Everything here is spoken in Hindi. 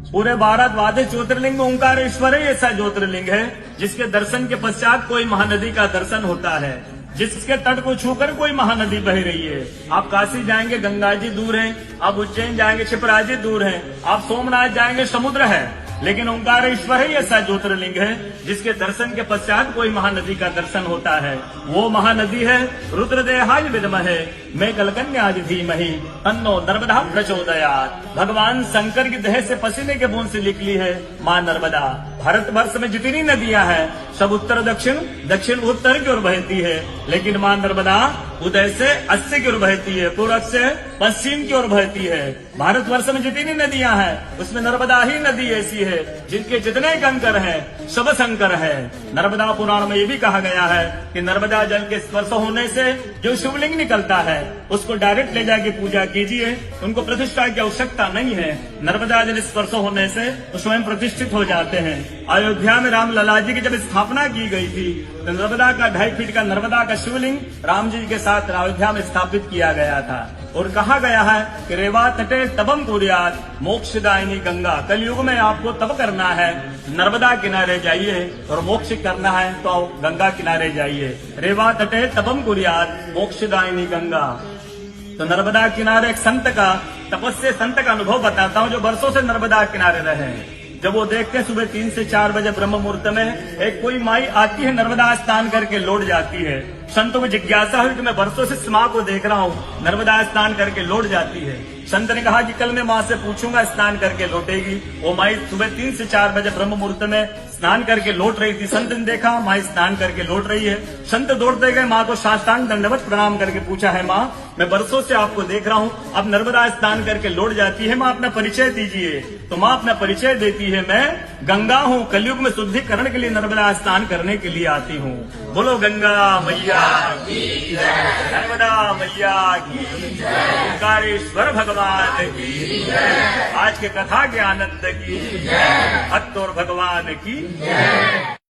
पूरे भारतवासी ज्योतिर्लिंग में ओंकारेश्वर ही ऐसा ज्योतिर्लिंग है जिसके दर्शन के पश्चात कोई महानदी का दर्शन होता है, जिसके तट को छूकर कोई महानदी बह रही है। आप काशी जाएंगे गंगा जी दूर है, आप उज्जैन जाएंगे क्षिप्रा जी दूर है, आप सोमनाथ जाएंगे समुद्र है, लेकिन ओंकारेश्वर ही ऐसा ज्योतिर्लिंग है जिसके दर्शन के पश्चात कोई महानदी का दर्शन होता है। वो महानदी है रुद्रदेहाय विद्महे मैं कलकन्या धीमहि तन्नो नर्मदा प्रचोदयात्। भगवान शंकर की देह से पसीने के बूंद से निकली है माँ नर्मदा। भारतवर्ष में जितनी नदियां हैं सब उत्तर दक्षिण दक्षिण उत्तर की ओर बहती है, लेकिन माँ नर्मदा उदय से अस्सी की ओर बहती है, पूर्व से पश्चिम की ओर बहती है। भारतवर्ष में जितनी नदियां हैं उसमें नर्मदा ही नदी ऐसी है जिनके जितने कंकर हैं सब शंकर है। नर्मदा पुराण में ये भी कहा गया है कि नर्मदा जल के स्पर्श होने से जो शिवलिंग निकलता है उसको डायरेक्ट ले जाके पूजा कीजिए, उनको प्रतिष्ठा की आवश्यकता नहीं है। नर्मदा जल स्पर्श होने से वो स्वयं प्रतिष्ठित हो जाते हैं। अयोध्या में राम लला जी की जब स्थापना की गई थी तो नर्मदा का 2.5 फीट का नर्मदा का शिवलिंग राम जी के साथ अयोध्या में स्थापित किया गया था। और कहा गया है कि रेवा तटे तबम कुर्यात मोक्षदायिनी गंगा। कलयुग में आपको तब करना है, नर्मदा किनारे जाइए, और मोक्ष करना है तो गंगा किनारे जाइए। रेवा तटे तबम कुर्यात मोक्षदायिनी गंगा। तो नर्मदा किनारे एक संत का, तपस्या संत का अनुभव बताता हूँ जो वर्षों से नर्मदा किनारे रहे हैं। जब वो देखते हैं सुबह 3 से 4 बजे ब्रह्म मुहूर्त में एक कोई माई आती है, नर्मदा स्नान करके लौट जाती है। संतों में जिज्ञासा हुई कि मैं वर्षों से इस माँ को देख रहा हूँ, नर्मदा स्नान करके लौट जाती है। संत ने कहा कि कल मैं माँ से पूछूंगा, स्नान करके लौटेगी। वो माई सुबह 3 से 4 बजे ब्रह्म मुहूर्त में स्नान करके लौट रही थी। संत ने देखा माँ स्नान करके लौट रही है। संत दौड़ते गए, माँ को साष्टांग दंडवत प्रणाम करके पूछा है माँ मैं वर्षों से आपको देख रहा हूँ, अब नर्मदा स्नान करके लौट जाती है, माँ अपना परिचय दीजिए। तो माँ अपना परिचय देती है, मैं गंगा हूँ, कलयुग में शुद्धिकरण के लिए नर्मदा स्नान करने के लिए आती हूँ। बोलो गंगा मैया की जय, नर्मदा मैया की जय, ओंकारेश्वर भगवान की जय, आज के कथा के आनंद की जय, भक्त और भगवान की जय।